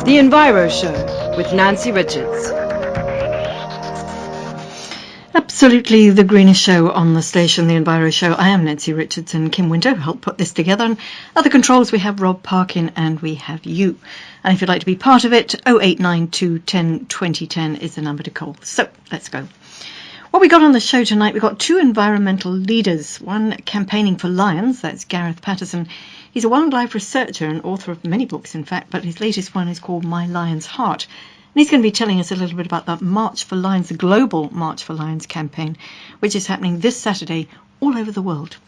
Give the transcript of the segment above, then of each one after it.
The Enviro-Show with Nancy Richards. Absolutely the greenest show on the station, The Enviro-Show. I am Nancy Richards and Kim Winter helped put this together. And other controls, we have Rob Parkin and we have you. And if you'd like to be part of it, 0892 10 2010 is the number to call. So let's go. What we got on the show tonight, we got two environmental leaders. One campaigning for lions, that's Gareth Patterson. He's a wildlife researcher and author of many books, in fact, but his latest one is called My Lion's Heart. And he's going to be telling us a little bit about that March for Lions, the global March for Lions campaign, which is happening this Saturday all over the world.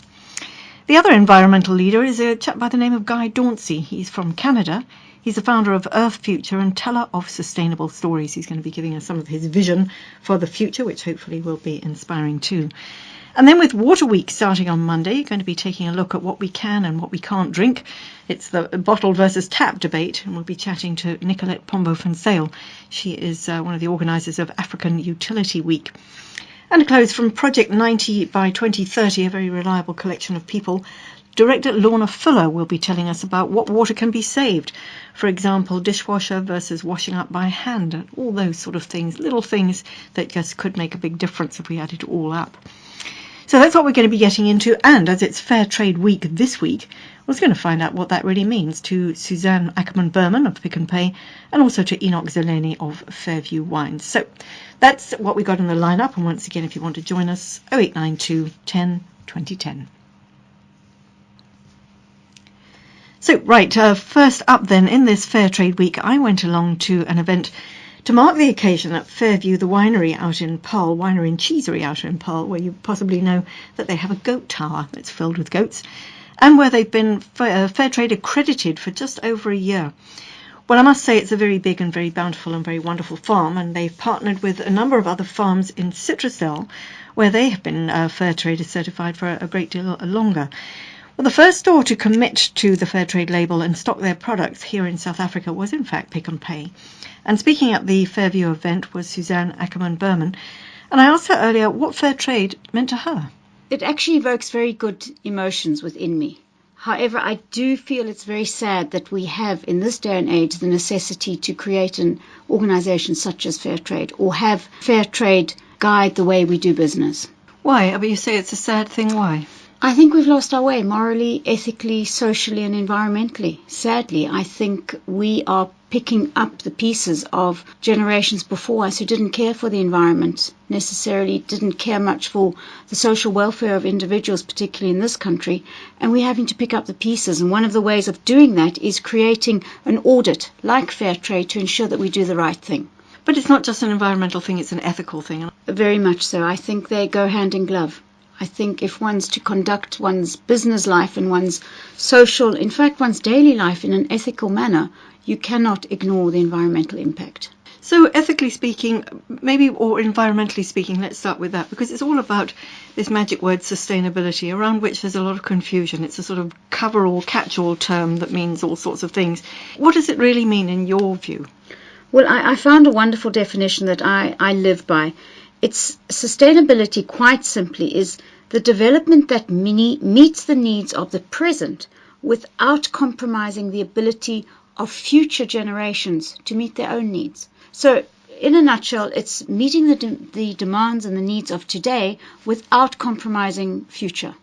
The other environmental leader is a chap by the name of Guy Dauncey. He's from Canada. He's the founder of Earth Future and teller of sustainable stories. He's going to be giving us some of his vision for the future, which hopefully will be inspiring too. And then with Water Week starting on Monday, you're going to be taking a look at what we can and what we can't drink. It's the bottled versus tap debate, and we'll be chatting to Nicolette Pombo-Van Zyl. She is one of the organisers of African Utility Week. And a close from Project 90 by 2030, a very reliable collection of people. Director Lorna Fuller will be telling us about what water can be saved. For example, dishwasher versus washing up by hand, and all those sort of things, little things that just could make a big difference if we added it all up. So that's what we're going to be getting into, and as it's Fair Trade Week this week, we're going to find out what that really means to Suzanne Ackerman-Berman of Pick and Pay, and also to Enoch Zeleny of Fairview Wines. So that's what we got in the lineup, and once again, if you want to join us, 0892 10 2010. So, right, first up then, in this Fair Trade Week, I went along to an event to mark the occasion at Fairview, the winery out in Pearl, winery and cheesery out in Pearl, where you possibly know that they have a goat tower that's filled with goats, and where they've been Fair Trade accredited for just over a year. Well, I must say it's a very big and very bountiful and very wonderful farm, and they've partnered with a number of other farms in Citrusdale, where they have been Fair Trade certified for a great deal longer. Well, the first store to commit to the Fair Trade label and stock their products here in South Africa was in fact Pick and Pay. And speaking at the Fairview event was Suzanne Ackerman-Berman. And I asked her earlier what Fair Trade meant to her. It actually evokes very good emotions within me. However, I do feel it's very sad that we have in this day and age the necessity to create an organisation such as Fair Trade, or have Fair Trade guide the way we do business. Why? But you say it's a sad thing. Why? I think we've lost our way morally, ethically, socially and environmentally. Sadly, I think we are picking up the pieces of generations before us who didn't care for the environment, necessarily didn't care much for the social welfare of individuals, particularly in this country, and we're having to pick up the pieces. And one of the ways of doing that is creating an audit like Fair Trade to ensure that we do the right thing. But it's not just an environmental thing, it's an ethical thing. Very much so. I think they go hand in glove. I think if one's to conduct one's business life and one's social, in fact, one's daily life in an ethical manner, you cannot ignore the environmental impact. So ethically speaking, maybe, or environmentally speaking, let's start with that, because it's all about this magic word sustainability, around which there's a lot of confusion. It's a sort of cover-all, catch-all term that means all sorts of things. What does it really mean in your view? Well, I found a wonderful definition that I live by. It's sustainability, quite simply, is the development that meets the needs of the present without compromising the ability of future generations to meet their own needs. So, in a nutshell, it's meeting the demands and the needs of today without compromising future.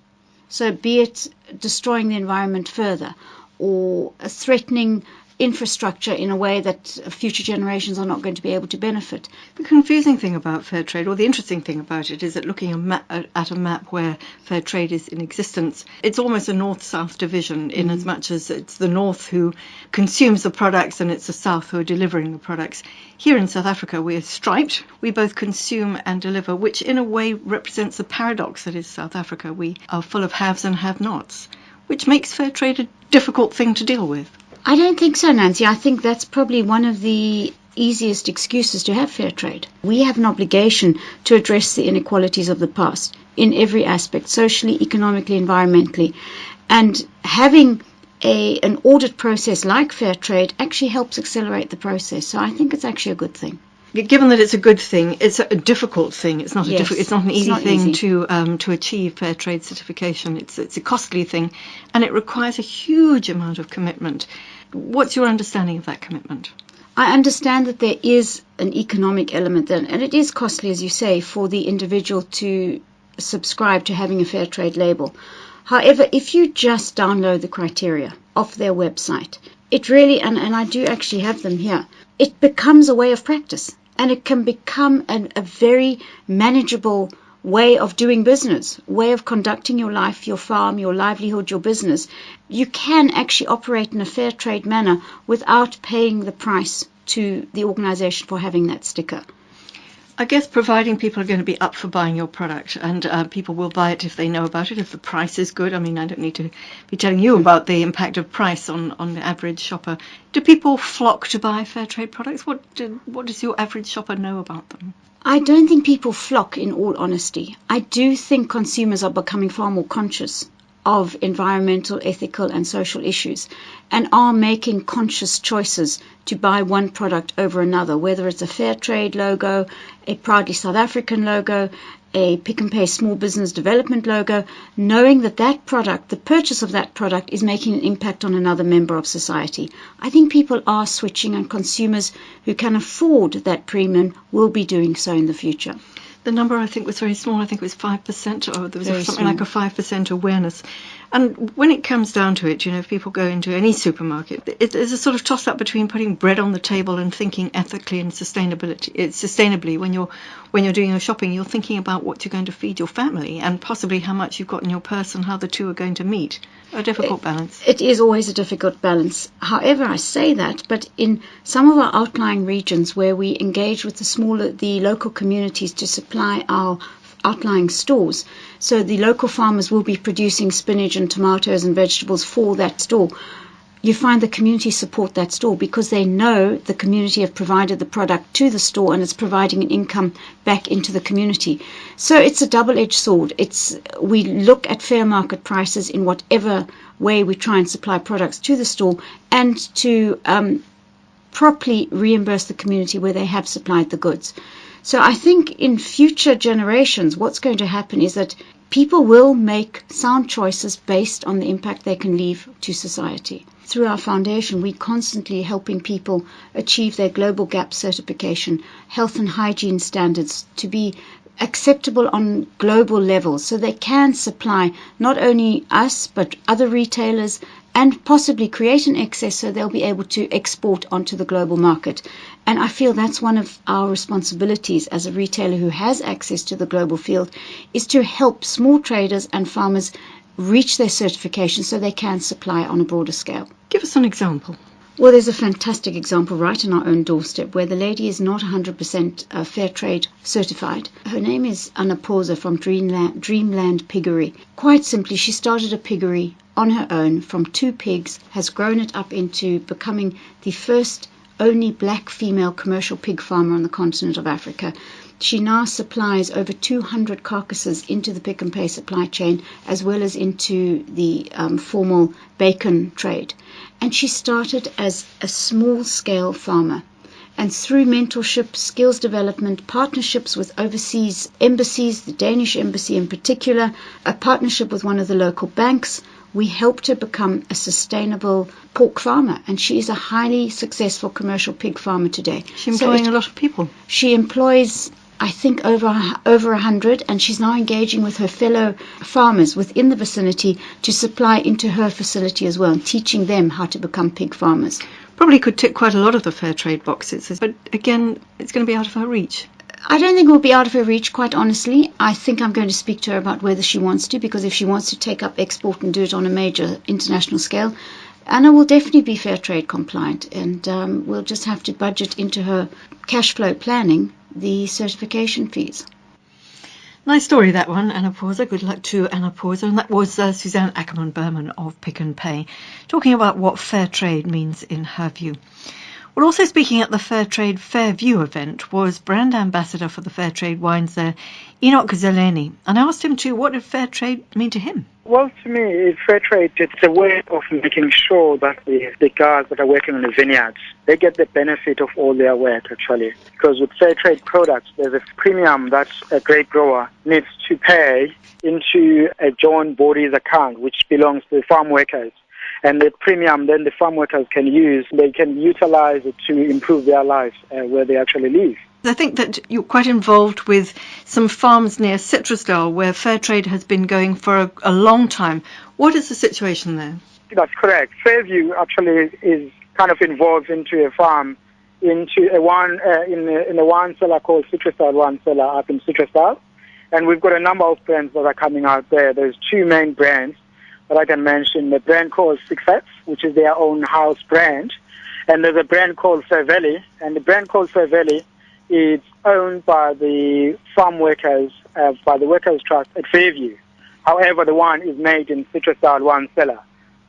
So, be it destroying the environment further or threatening infrastructure in a way that future generations are not going to be able to benefit. The confusing thing about Fair Trade, or the interesting thing about it, is that looking at a map where Fair Trade is in existence, it's almost a north-south division in as much as it's the north who consumes the products and it's the south who are delivering the products. Here in South Africa, we are striped. We both consume and deliver, which in a way represents the paradox that is South Africa. We are full of haves and have-nots, which makes Fair Trade a difficult thing to deal with. I don't think so, Nancy. I think that's probably one of the easiest excuses to have fair trade. We have an obligation to address the inequalities of the past in every aspect, socially, economically, environmentally. And having an audit process like fair trade actually helps accelerate the process. So I think it's actually a good thing. Given that it's a good thing, it's a difficult thing. It's not it's not an easy thing to achieve fair trade certification. It's a costly thing, and it requires a huge amount of commitment. What's your understanding of that commitment? I understand that there is an economic element, and it is costly, as you say, for the individual to subscribe to having a fair trade label. However, if you just download the criteria off their website, it really, and I do actually have them here, it becomes a way of practice, and it can become a very manageable way of doing business, way of conducting your life, your farm, your livelihood, your business. You can actually operate in a fair trade manner without paying the price to the organization for having that sticker. I guess providing people are going to be up for buying your product, and people will buy it if they know about it, if the price is good. I mean, I don't need to be telling you about the impact of price on the average shopper. Do people flock to buy fair trade products? What does your average shopper know about them? I don't think people flock, in all honesty. I do think consumers are becoming far more conscious of environmental, ethical and social issues, and are making conscious choices to buy one product over another, whether it's a fair trade logo, a proudly South African logo, a Pick and Pay small business development logo, knowing that that product, the purchase of that product, is making an impact on another member of society. I think people are switching, and consumers who can afford that premium will be doing so in the future. The number, I think, was very small. I think it was 5%, or there was Very something small. like a 5% awareness. And when it comes down to it, if people go into any supermarket, there's a sort of toss-up between putting bread on the table and thinking ethically and sustainably. When you're doing your shopping, you're thinking about what you're going to feed your family and possibly how much you've got in your purse and how the two are going to meet. A difficult balance. It is always a difficult balance. However, I say that, but in some of our outlying regions where we engage with the local communities to supply our outlying stores, so the local farmers will be producing spinach and tomatoes and vegetables for that store, you find the community support that store because they know the community have provided the product to the store and it's providing an income back into the community. So it's a double-edged sword. We look at fair market prices in whatever way we try and supply products to the store, and to properly reimburse the community where they have supplied the goods. So I think in future generations, what's going to happen is that people will make sound choices based on the impact they can leave to society. Through our foundation, we're constantly helping people achieve their Global GAP certification, health and hygiene standards to be acceptable on global levels, so they can supply not only us but other retailers, and possibly create an excess so they'll be able to export onto the global market. And I feel that's one of our responsibilities as a retailer who has access to the global field, is to help small traders and farmers reach their certification so they can supply on a broader scale. Give us an example. Well, there's a fantastic example right on our own doorstep where the lady is not 100% fair trade certified. Her name is Anna Porza from Dreamland Piggery. Quite simply, she started a piggery on her own from 2 pigs, has grown it up into becoming the first only black female commercial pig farmer on the continent of Africa. She now supplies over 200 carcasses into the Pick and Pay supply chain, as well as into the formal bacon trade. And she started as a small-scale farmer. And through mentorship, skills development, partnerships with overseas embassies, the Danish embassy in particular, a partnership with one of the local banks, we helped her become a sustainable pork farmer. And she is a highly successful commercial pig farmer today. She's employing a lot of people. She employs, I think, over 100, and she's now engaging with her fellow farmers within the vicinity to supply into her facility as well, and teaching them how to become pig farmers. Probably could tick quite a lot of the fair trade boxes, but again, it's going to be out of her reach. I don't think it will be out of her reach, quite honestly. I think I'm going to speak to her about whether she wants to, because if she wants to take up export and do it on a major international scale, Anna will definitely be fair trade compliant, and we'll just have to budget into her cash flow planning the certification fees. Nice story, that one, Anna Porza. Good luck to Anna Porza. And that was Suzanne Ackerman-Berman of Pick and Pay, talking about what fair trade means in her view. Well, also speaking at the Fair Trade Fairview event was brand ambassador for the Fair Trade wines there, Enoch Zeleny. And I asked him too, what did fair trade mean to him? Well, to me, fair trade, it's a way of making sure that the guys that are working on the vineyards, they get the benefit of all their work, actually. Because with fair trade products, there's a premium that a grape grower needs to pay into a joint bodies account, which belongs to the farm workers. And the premium then the farm workers can use, they can utilize it to improve their lives where they actually live. I think that you're quite involved with some farms near Citrusdale where fair trade has been going for a long time. What is the situation there? That's correct. Fairview actually is kind of involved into a farm, into a wine cellar called Citrusdale Wine Cellar up in Citrusdale. And we've got a number of brands that are coming out there. There's two main brands that I can mention. The brand called Success, which is their own house brand. And there's a brand called Fair Valley. And the brand called Fair Valley is owned by the farm workers, by the Workers' Trust at Fairview. However, the wine is made in Citrusdale Wine Cellar.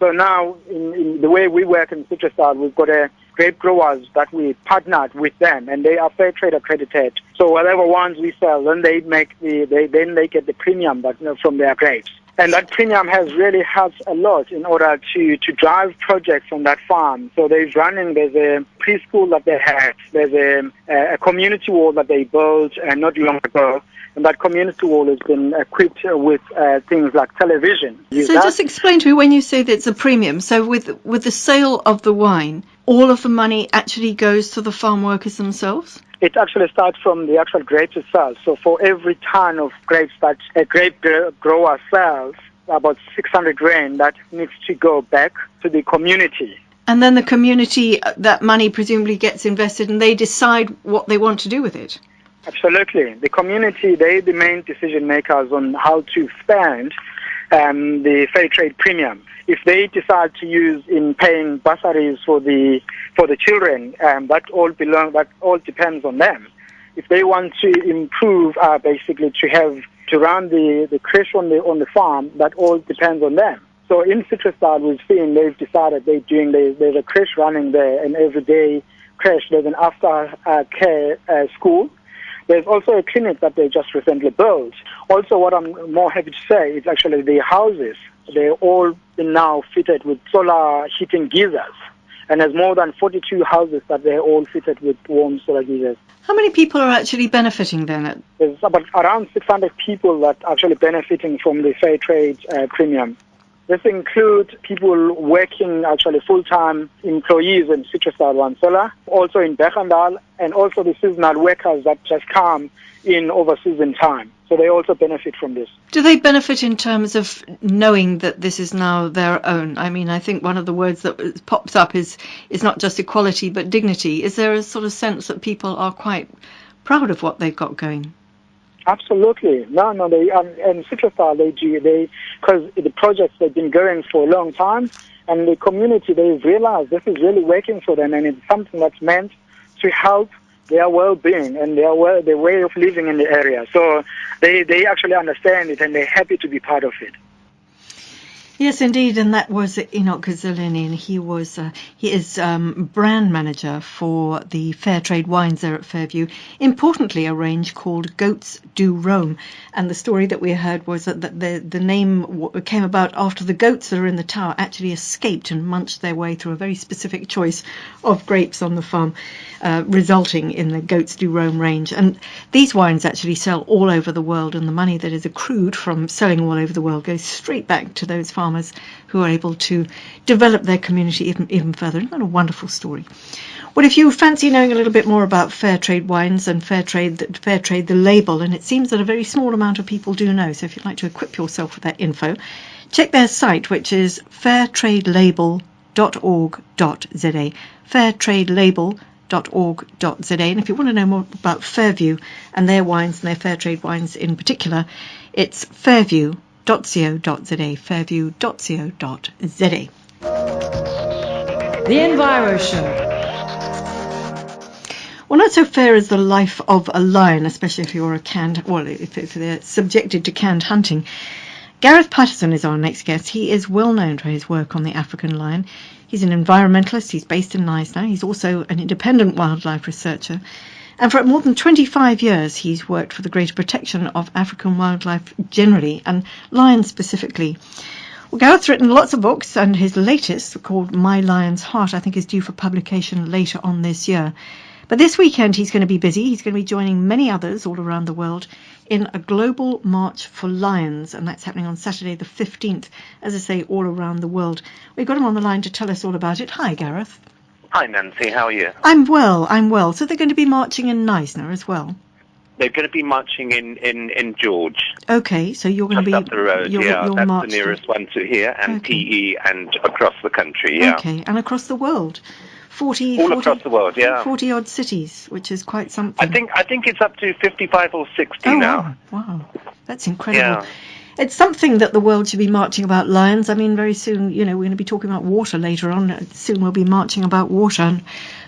So now, in the way we work in Citrusdale, we've got a grape growers that we partnered with them, and they are fair trade accredited. So whatever wines we sell, then they get the premium from their grapes. And that premium has really helped a lot in order to drive projects on that farm. So there's a preschool that they have, there's a community wall that they built not long ago. And that community wall has been equipped with things like television. So just explain to me when you say that it's a premium. So with the sale of the wine, all of the money actually goes to the farm workers themselves? It actually starts from the actual grapes itself. So for every ton of grapes that a grape grower sells, about 600 rand, that needs to go back to the community. And then the community, that money presumably gets invested and they decide what they want to do with it? Absolutely. The community, they're the main decision makers on how to spend the fair trade premium. If they decide to use in paying bursaries for the children, that all depends on them. If they want to improve, basically to run the creche on the farm, that all depends on them. So in Citrusdale, we've seen they've decided there's a creche running there, an everyday creche. There's an after care school. There's also a clinic that they just recently built. Also, what I'm more happy to say is actually the houses. They're all now fitted with solar heating geysers. And there's more than 42 houses that they're all fitted with warm solar geysers. How many people are actually benefiting then? There's about around 600 people that are actually benefiting from the fair trade premium. This includes people working actually full-time employees in Citrusdale Wine Cellar, also in Bechendal, and also the seasonal workers that just come in over season time. So they also benefit from this. Do they benefit in terms of knowing that this is now their own? I mean, I think one of the words that pops up is not just equality but dignity. Is there a sort of sense that people are quite proud of what they've got going? Absolutely. No, they and Citrusdale, because the projects they've been going for a long time, and the community, they've realized this is really working for them, and it's something that's meant to help their well-being and their way of living in the area. So they actually understand it, and they're happy to be part of it. Yes, indeed, and that was Enoch Gazilini, and he is brand manager for the Fair Trade Wines there at Fairview. Importantly, a range called Goats Do Roam, and the story that we heard was that the name came about after the goats that are in the tower actually escaped and munched their way through a very specific choice of grapes on the farm, resulting in the Goats Do Roam range. And these wines actually sell all over the world, and the money that is accrued from selling all over the world goes straight back to those farmers who are able to develop their community even further. Isn't that a wonderful story? Well, if you fancy knowing a little bit more about fair trade wines and fair trade, the label, and it seems that a very small amount of people do know, so if you'd like to equip yourself with that info, check their site, which is fairtradelabel.org.za, fairtradelabel.org.za. And if you want to know more about Fairview and their wines and their fair trade wines in particular, it's fairview.co.za, fairview.co.za. The Enviro-Show. Well, not so fair as the life of a lion, especially if you're if they're subjected to canned hunting. Gareth Patterson is our next guest. He is well known for his work on the African lion. He's an environmentalist. He's based in Knysna. He's also an independent wildlife researcher. And for more than 25 years, he's worked for the greater protection of African wildlife generally, and lions specifically. Well, Gareth's written lots of books, and his latest, called My Lion's Heart, I think is due for publication later on this year. But this weekend he's going to be busy. He's going to be joining many others all around the world in a global march for lions, and that's happening on Saturday the 15th, as I say, all around the world. We've got him on the line to tell us all about it. Hi, Gareth. Hi, Nancy. How are you? I'm well. So they're going to be marching in Neisner as well? They're going to be marching in George. Okay, so you're going to be... up the road, you're that's the marched nearest one to here, and Okay. PE and across the country, yeah. Okay, and across the world. 40 across the world, yeah. 40-odd cities, which is quite something. I think it's up to 55 or 60 now. Wow. That's incredible. Yeah. It's something that the world should be marching about lions. I mean, very soon, we're going to be talking about water later on. Soon we'll be marching about water, and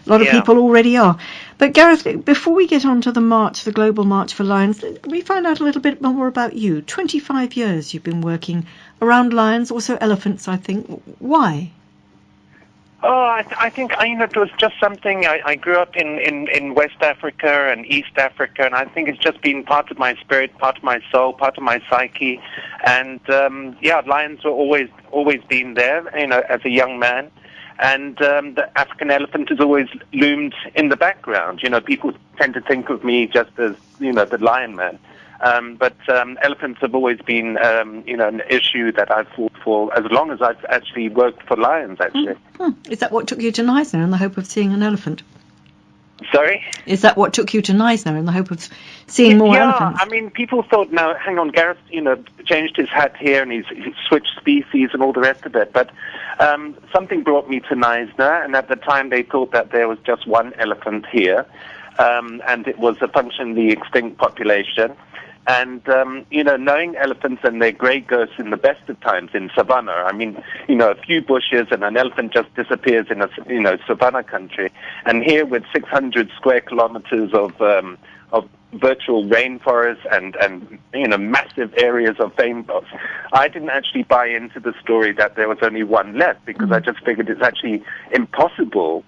a lot of people already are. But Gareth, before we get on to the march, the Global March for Lions, we find out a little bit more about you. 25 years you've been working around lions, also elephants, I think. Why? Oh, I think, it was just something. I grew up in West Africa and East Africa, and I think it's just been part of my spirit, part of my soul, part of my psyche. And, lions were always been there, as a young man. And the African elephant has always loomed in the background. People tend to think of me just as, the lion man. But elephants have always been, an issue that I've fought for as long as I've actually worked for lions, actually. Is that what took you to Neisner in the hope of seeing an elephant? Sorry? Is that what took you to Neisner in the hope of seeing more elephants? I mean, people thought, no, hang on, Gareth, changed his hat here and he's switched species and all the rest of it. But something brought me to Neisner, and at the time they thought that there was just one elephant here, and it was a functionally extinct population. And, knowing elephants and their grey ghosts in the best of times in savannah, I mean, a few bushes and an elephant just disappears in a, savannah country. And here with 600 square kilometers of virtual rainforest and massive areas of feignboss, I didn't actually buy into the story that there was only one left, because I just figured it's actually impossible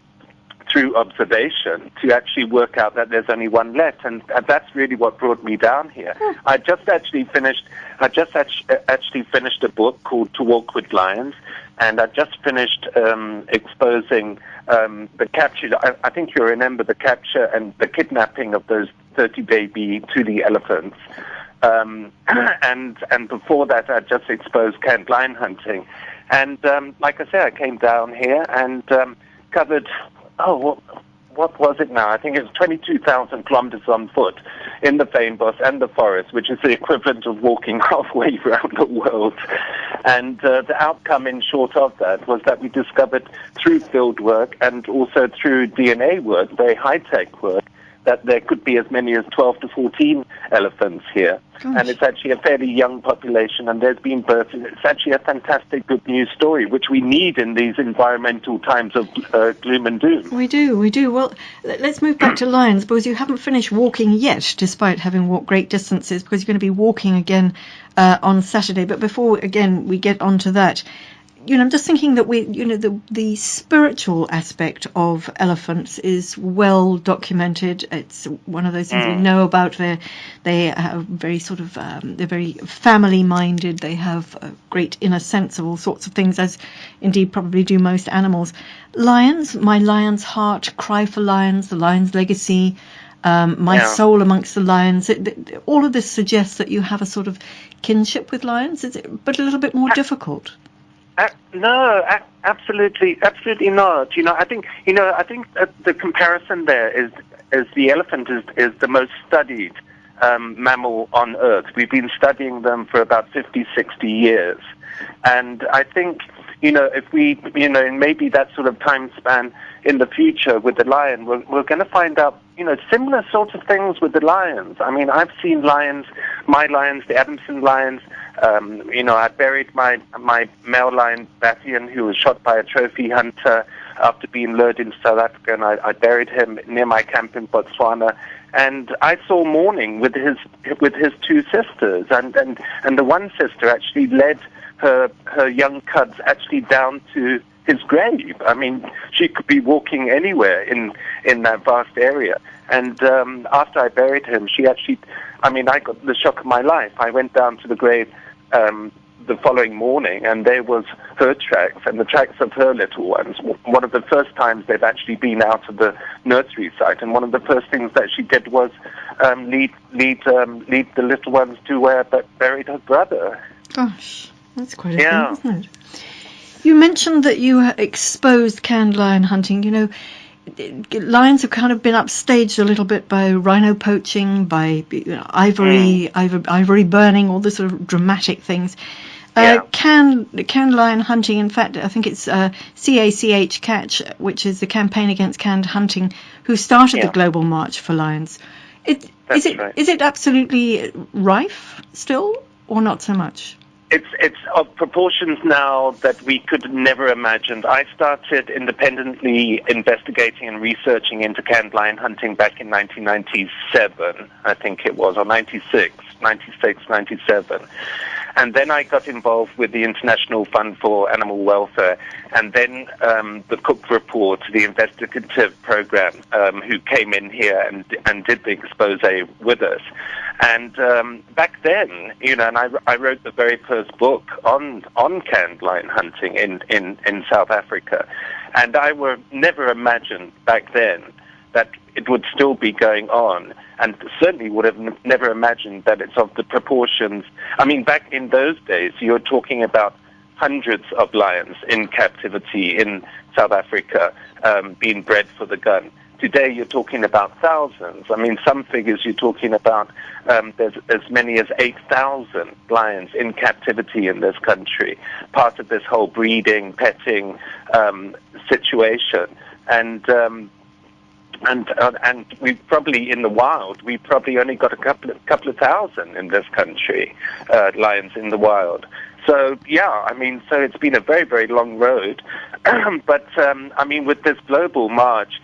through observation to actually work out that there's only one left, and that's really what brought me down here. I just actually finished a book called To Walk with Lions, and I just finished exposing the capture. I think you remember the capture and the kidnapping of those 30 baby Tuli elephants. And before that, I just exposed canned lion hunting. And like I say, I came down here and covered... what was it now? I think it was 22,000 kilometers on foot in the feignboss and the forest, which is the equivalent of walking halfway around the world. And the outcome, in short of that, was that we discovered through field work and also through DNA work, very high-tech work, that there could be as many as 12 to 14 elephants here. Gosh. And it's actually a fairly young population, and there's been births. It's actually a fantastic good news story, which we need in these environmental times of gloom and doom. We do. Well, let's move back to lions, because you haven't finished walking yet, despite having walked great distances, because you're going to be walking again on Saturday. But before, again, we get onto that, I'm just thinking that the spiritual aspect of elephants is well documented. It's one of those things we know about. They are very sort of, they're very family minded. They have a great inner sense of all sorts of things, as indeed probably do most animals. Lions, My Lion's Heart, Cry for Lions, The Lion's Legacy, My Soul Amongst the Lions. All of this suggests that you have a sort of kinship with lions, but a little bit more difficult. No, absolutely not. I think the comparison there is the elephant is the most studied mammal on Earth. We've been studying them for about 50, 60 years, and I think if we in maybe that sort of time span in the future with the lion, we're going to find out similar sorts of things with the lions. I mean, I've seen lions, my lions, the Adamson lions. I buried my male lion, Bathian, who was shot by a trophy hunter after being lured into South Africa, and I buried him near my camp in Botswana. And I saw mourning with his two sisters, and the one sister actually led her young cubs actually down to his grave. I mean, she could be walking anywhere in that vast area. And after I buried him, she actually, I got the shock of my life. I went down to the grave the following morning, and there was her tracks and the tracks of her little ones. One of the first times they've actually been out of the nursery site, and one of the first things that she did was lead the little ones to where buried her brother. Gosh, that's quite a thing, isn't it? You mentioned that you exposed canned lion hunting. You know, lions have kind of been upstaged a little bit by rhino poaching, by ivory burning, all the sort of dramatic things. Canned lion hunting, in fact, I think it's CACH Catch, which is the Campaign Against Canned Hunting, who started the Global March for Lions. Is it absolutely rife still, or not so much? It's of proportions now that we could never imagine. I started independently investigating and researching into canned lion hunting back in 1997, I think it was, or 96, 97. And then I got involved with the International Fund for Animal Welfare, and then the Cook Report, the investigative program, who came in here and did the expose with us. And back then, you know, and I wrote the very first book on canned lion hunting in South Africa, and I would never imagined back then that it would still be going on, and certainly would have never imagined that it's of the proportions. I mean, back in those days, you're talking about hundreds of lions in captivity in South Africa being bred for the gun. Today, you're talking about thousands. I mean, some figures you're talking about, there's as many as 8,000 lions in captivity in this country, part of this whole breeding, petting situation. And we probably, in the wild, we probably only got a couple of thousand in this country, lions in the wild. So, I mean, so it's been a very, very long road. But, I mean, with this global march,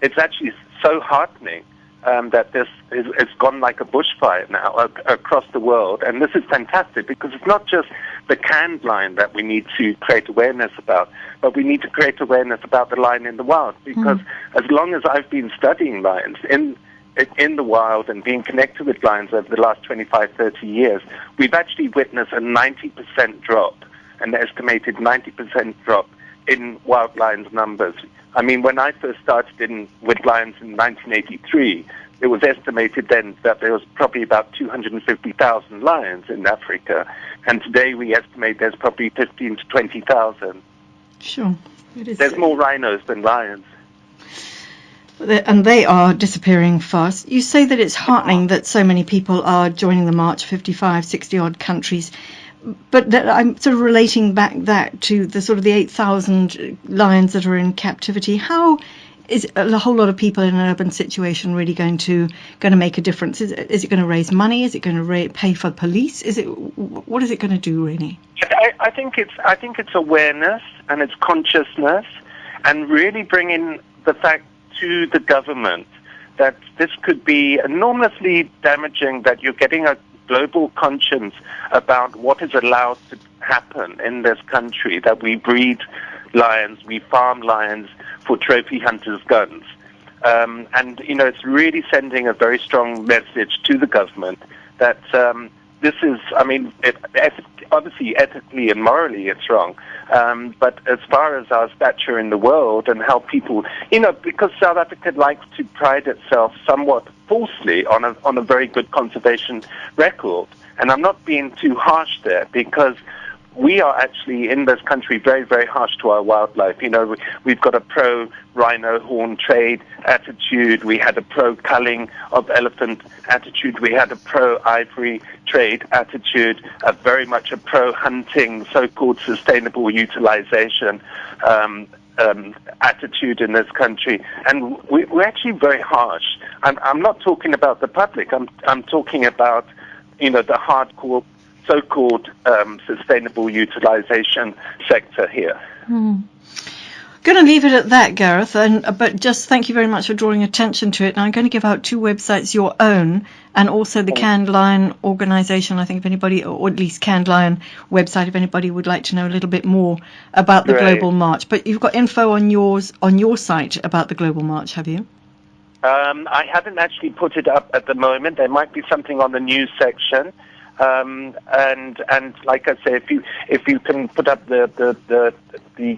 it's actually so heartening that this it's gone like a bushfire now across the world. And this is fantastic because it's not just the canned lion that we need to create awareness about, but we need to create awareness about the lion in the wild, because as long as I've been studying lions in the wild and being connected with lions over the last 25, 30 years, we've actually witnessed a 90% drop, an estimated 90% drop in wild lions numbers. I mean, when I first started with lions in 1983, it was estimated then that there was probably about 250,000 lions in Africa, and today we estimate there's probably 15 to 20,000. Sure. It is. There's more rhinos than lions. And they are disappearing fast. You say that it's heartening that so many people are joining the march, 55, 60-odd countries. But I'm sort of relating back that to the sort of the 8,000 lions that are in captivity. How is a whole lot of people in an urban situation really going to make a difference? Is it going to raise money? Is it going to pay for police? What is it going to do really? I think it's awareness and it's consciousness, and really bringing the fact to the government that this could be enormously damaging, that you're getting a global conscience about what is allowed to happen in this country, that we breed lions, we farm lions for trophy hunters' guns. And, you know, it's really sending a very strong message to the government that this is, I mean, obviously ethically and morally it's wrong, but as far as our stature in the world and how people, you know, because South Africa likes to pride itself somewhat falsely on a very good conservation record, and I'm not being too harsh there, because we are actually in this country very, very harsh to our wildlife. You know, we've got a pro-rhino horn trade attitude. We had a pro-culling of elephant attitude. We had a pro-ivory trade attitude, very much a pro-hunting, so-called sustainable utilization attitude in this country. And we're actually very harsh. I'm not talking about the public. I'm talking about, you know, the hardcore so-called sustainable utilization sector here. Going to leave it at that, Gareth, but just thank you very much for drawing attention to it. And I'm going to give out two websites, your own and also the Canned Lion organisation. I think if anybody, or at least Canned Lion website, if anybody would like to know a little bit more about the Global March. But you've got info on your site about the Global March, have you? I haven't actually put it up at the moment. There might be something on the news section. And like I say, if you can put up the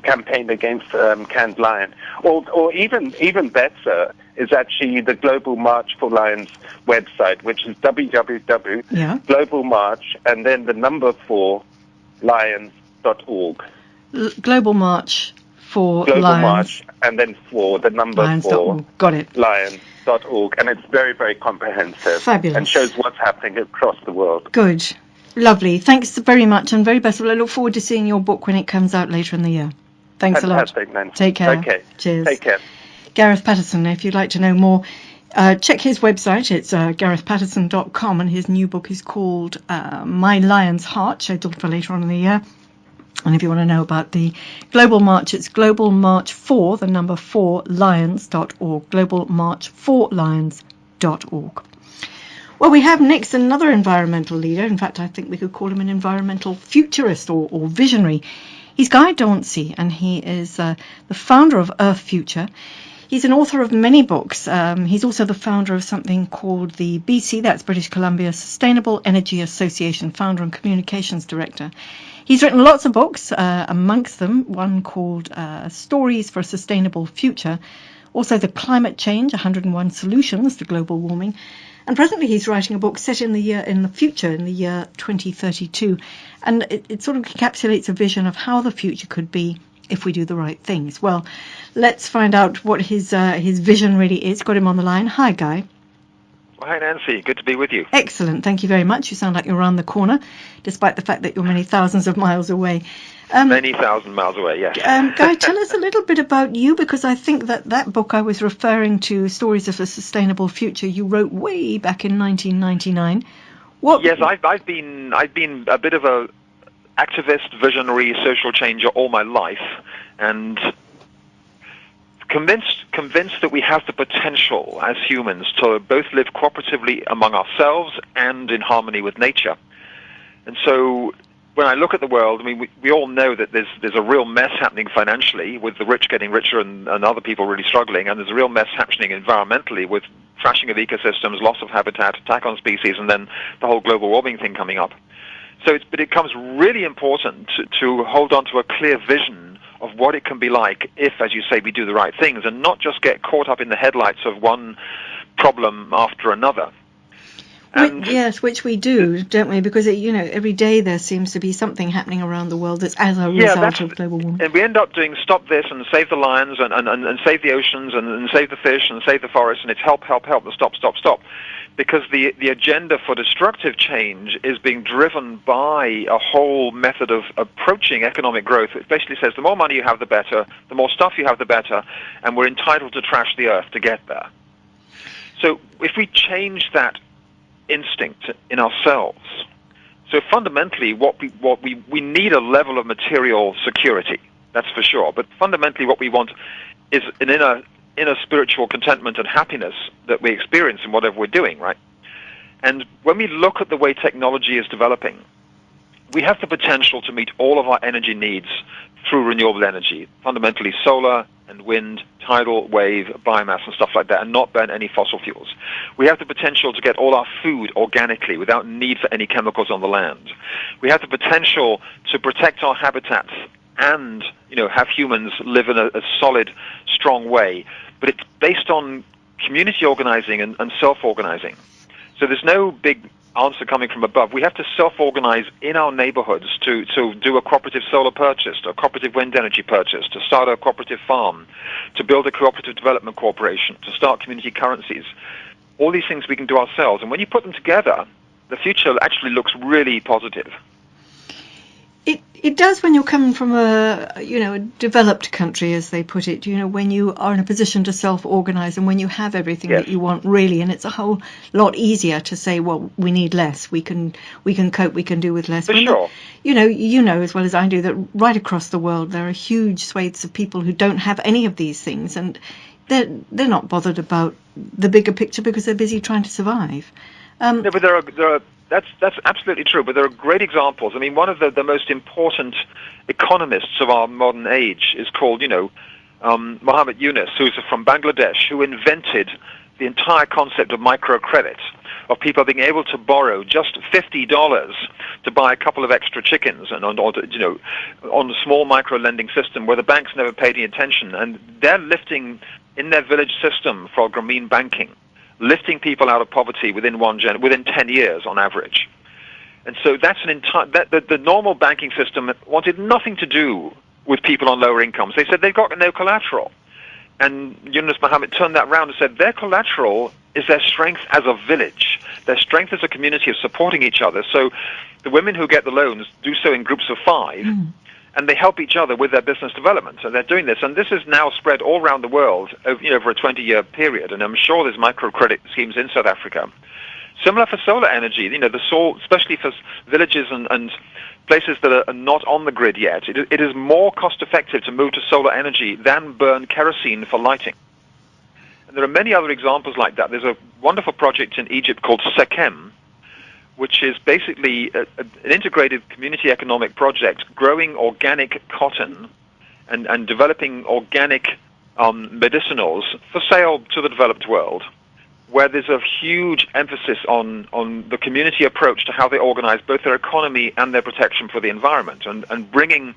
campaign against canned lion, or even better is actually the Global March for Lions website, which is www.globalmarch and then the number 4 lions.org. Global March for Global Lions. March and then 4 the number Lions. 4 Got it. lions.org, and it's very, very comprehensive. Fabulous. And shows what's happening across the world. Good. Lovely. Thanks very much, and very best of luck. I look forward to seeing your book when it comes out later in the year. Thanks Fantastic, a lot. Nancy. Take care. Okay. Cheers. Take care. Gareth Patterson, if you'd like to know more, check his website. It's garethpatterson.com, and his new book is called My Lion's Heart, scheduled for later on in the year. And if you want to know about the Global March, it's Global March 4, the number 4, lions.org. Global March 4 lions.org. Well, we have next another environmental leader. In fact, I think we could call him an environmental futurist or visionary. He's Guy Dauncey, and he is the founder of Earth Future. He's an author of many books. He's also the founder of something called the BC, that's British Columbia Sustainable Energy Association, founder and communications director. He's written lots of books, amongst them one called Stories for a Sustainable Future, also The Climate Change, 101 Solutions to Global Warming. And presently he's writing a book set in the year 2032. And it sort of encapsulates a vision of how the future could be if we do the right things. Well, let's find out what his vision really is. Got him on the line. Hi, Guy. Well, hi, Nancy. Good to be with you. Excellent. Thank you very much. You sound like you're around the corner, despite the fact that you're many thousands of miles away. Many thousand miles away, yes. Guy, tell us a little bit about you, because I think that book I was referring to, Stories of a Sustainable Future, you wrote way back in 1999. Yes, I've been a bit of a activist, visionary, social changer all my life, and convinced that we have the potential as humans to both live cooperatively among ourselves and in harmony with nature. And so when I look at the world, I mean, we all know that there's a real mess happening financially, with the rich getting richer and other people really struggling, and there's a real mess happening environmentally with trashing of ecosystems, loss of habitat, attack on species, and then the whole global warming thing coming up. So it becomes really important to hold on to a clear vision of what it can be like if, as you say, we do the right things, and not just get caught up in the headlights of one problem after another. Yes, which we do, don't we? Because every day there seems to be something happening around the world that's as a result of global warming. And we end up doing stop this and save the lions and save the oceans and save the fish and save the forests, and it's help, and stop. Because the agenda for destructive change is being driven by a whole method of approaching economic growth. It basically says the more money you have, the better, the more stuff you have, the better, and we're entitled to trash the earth to get there. So if we change that instinct in ourselves, so fundamentally what we need a level of material security, that's for sure, but fundamentally what we want is an inner spiritual contentment and happiness that we experience in whatever we're doing, right? And when we look at the way technology is developing, we have the potential to meet all of our energy needs through renewable energy, fundamentally solar and wind, tidal, wave, biomass and stuff like that, and not burn any fossil fuels. We have the potential to get all our food organically without need for any chemicals on the land. We have the potential to protect our habitats and, have humans live in a solid, strong way. But it's based on community organizing and self-organizing. So there's no big answer coming from above. We have to self-organize in our neighborhoods to do a cooperative solar purchase, a cooperative wind energy purchase, to start a cooperative farm, to build a cooperative development corporation, to start community currencies. All these things we can do ourselves. And when you put them together, the future actually looks really positive. It does when you're coming from a developed country, as they put it, when you are in a position to self-organize and when you have everything that you want, really, and it's a whole lot easier to say, well, we need less, we can cope, we can do with less. For sure. You know as well as I do that right across the world there are huge swathes of people who don't have any of these things, and they're not bothered about the bigger picture because they're busy trying to survive. No, but there are that's absolutely true, but there are great examples. I mean, one of the most important economists of our modern age is called, Muhammad Yunus, who's from Bangladesh, who invented the entire concept of microcredit, of people being able to borrow just $50 to buy a couple of extra chickens, and on the small micro lending system where the banks never paid any attention, and they're lifting in their village system for Grameen banking, lifting people out of poverty within 10 years on average. And so that's the normal banking system wanted nothing to do with people on lower incomes. They said they've got no collateral. And Yunus Mohammed turned that around and said their collateral is their strength as a village, their strength as a community of supporting each other. So the women who get the loans do so in groups of 5, and they help each other with their business development. So they're doing this, and this is now spread all around the world over a 20-year period. And I'm sure there's microcredit schemes in South Africa. Similar for solar energy, especially for villages and places that are not on the grid yet. It is more cost-effective to move to solar energy than burn kerosene for lighting. And there are many other examples like that. There's a wonderful project in Egypt called SA-FM, which is basically an integrated community economic project growing organic cotton and developing organic medicinals for sale to the developed world, where there's a huge emphasis on the community approach to how they organize both their economy and their protection for the environment, and bringing,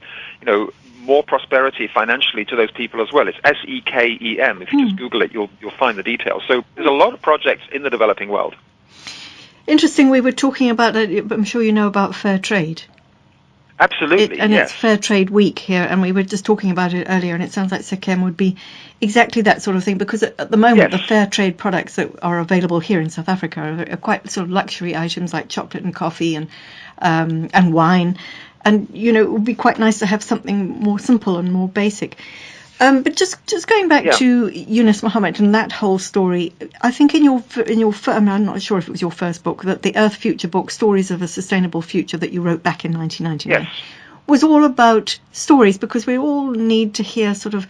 more prosperity financially to those people as well. It's SEKEM. If you just Google it, you'll find the details. So there's a lot of projects in the developing world. Interesting. We were talking about it, but I'm sure you know about fair trade. Absolutely, yes. It's Fair Trade Week here, and we were just talking about it earlier, and it sounds like SA-FM would be exactly that sort of thing, because at the moment the fair trade products that are available here in South Africa are quite sort of luxury items like chocolate and coffee and wine, and it would be quite nice to have something more simple and more basic. But just going back to Yunus Mohammed and that whole story, I think in your I'm not sure if it was your first book, that the Earth Future book, Stories of a Sustainable Future, that you wrote back in 1999, was all about stories, because we all need to hear sort of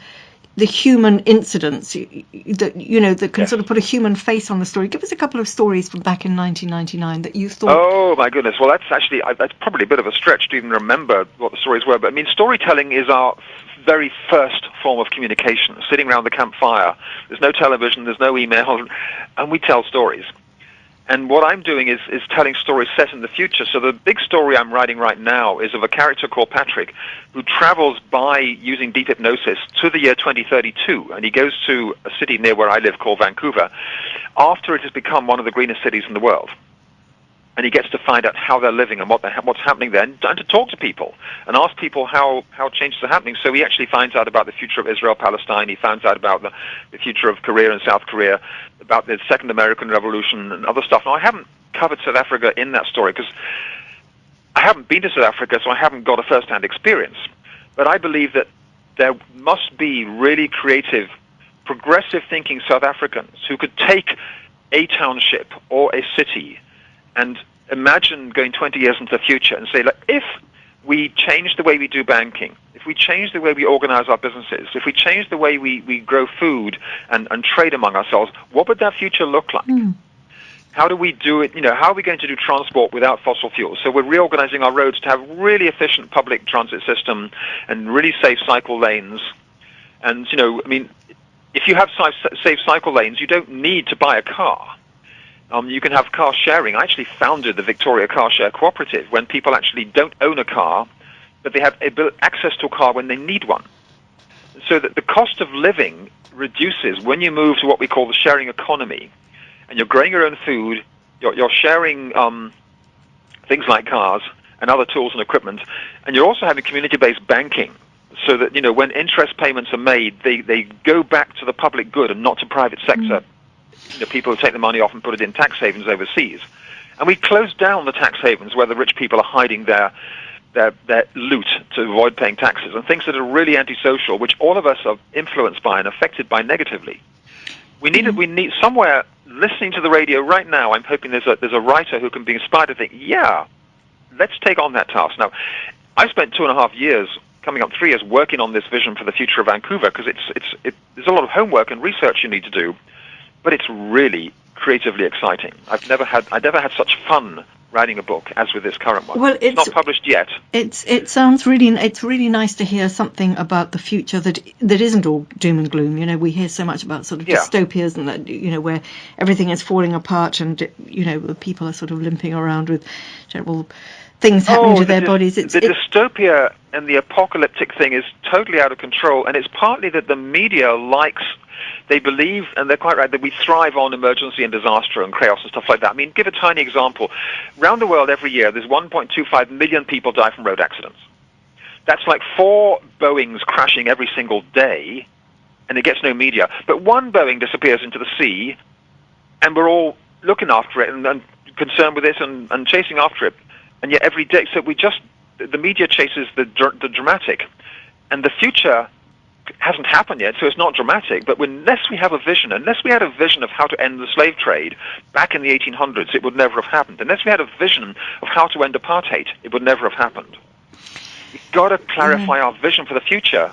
the human incidents that can sort of put a human face on the story. Give us a couple of stories from back in 1999 that you thought. Oh my goodness! Well, that's probably a bit of a stretch to even remember what the stories were. But I mean, storytelling is our very first form of communication, sitting around the campfire. There's no television, there's no email, and we tell stories. And what I'm doing is telling stories set in the future. So the big story I'm writing right now is of a character called Patrick, who travels by using deep hypnosis to the year 2032, and he goes to a city near where I live called Vancouver, after it has become one of the greenest cities in the world. And he gets to find out how they're living and what's happening there, and to talk to people and ask people how changes are happening. So he actually finds out about the future of Israel-Palestine. He finds out about the future of Korea and South Korea, about the Second American Revolution and other stuff. Now, I haven't covered South Africa in that story because I haven't been to South Africa, so I haven't got a first-hand experience. But I believe that there must be really creative, progressive-thinking South Africans who could take a township or a city and imagine going 20 years into the future and say, if we change the way we do banking, if we change the way we organize our businesses, if we change the way we grow food and trade among ourselves, what would that future look like? How do we do it? How are we going to do transport without fossil fuels? So we're reorganizing our roads to have really efficient public transit system and really safe cycle lanes. And, if you have safe cycle lanes, you don't need to buy a car. You can have car sharing. I actually founded the Victoria Car Share Cooperative, when people actually don't own a car, but they have access to a car when they need one. So that the cost of living reduces when you move to what we call the sharing economy, and you're growing your own food, you're sharing things like cars and other tools and equipment, and you're also having community-based banking, so that when interest payments are made, they go back to the public good and not to private sector. People who take the money off and put it in tax havens overseas. And we closed down the tax havens where the rich people are hiding their loot to avoid paying taxes, and things that are really antisocial, which all of us are influenced by and affected by negatively. We need somewhere listening to the radio right now. I'm hoping there's a writer who can be inspired to think, let's take on that task. Now, I spent 2.5 years, coming up 3 years, working on this vision for the future of Vancouver, because there's a lot of homework and research you need to do. But it's really creatively exciting. I never had such fun writing a book as with this current one. Well, it's not published yet. It sounds it's really nice to hear something about the future that isn't all doom and gloom. You know, we hear so much about sort of dystopias and that, you know, where everything is falling apart and, you know, the people are sort of limping around with terrible things happening to their bodies. The dystopia and the apocalyptic thing is totally out of control, and it's partly that the media they believe, and they're quite right, that we thrive on emergency and disaster and chaos and stuff like that. I mean, give a tiny example. Around the world every year, there's 1.25 million people die from road accidents. That's like 4 Boeings crashing every single day, and it gets no media. But one Boeing disappears into the sea, and we're all looking after it and concerned with it and chasing after it. And yet every day, so the media chases the dramatic, and the future hasn't happened yet, so it's not dramatic. But unless we had a vision of how to end the slave trade back in the 1800s, it would never have happened. Unless we had a vision of how to end apartheid, it would never have happened. We've got to clarify our vision for the future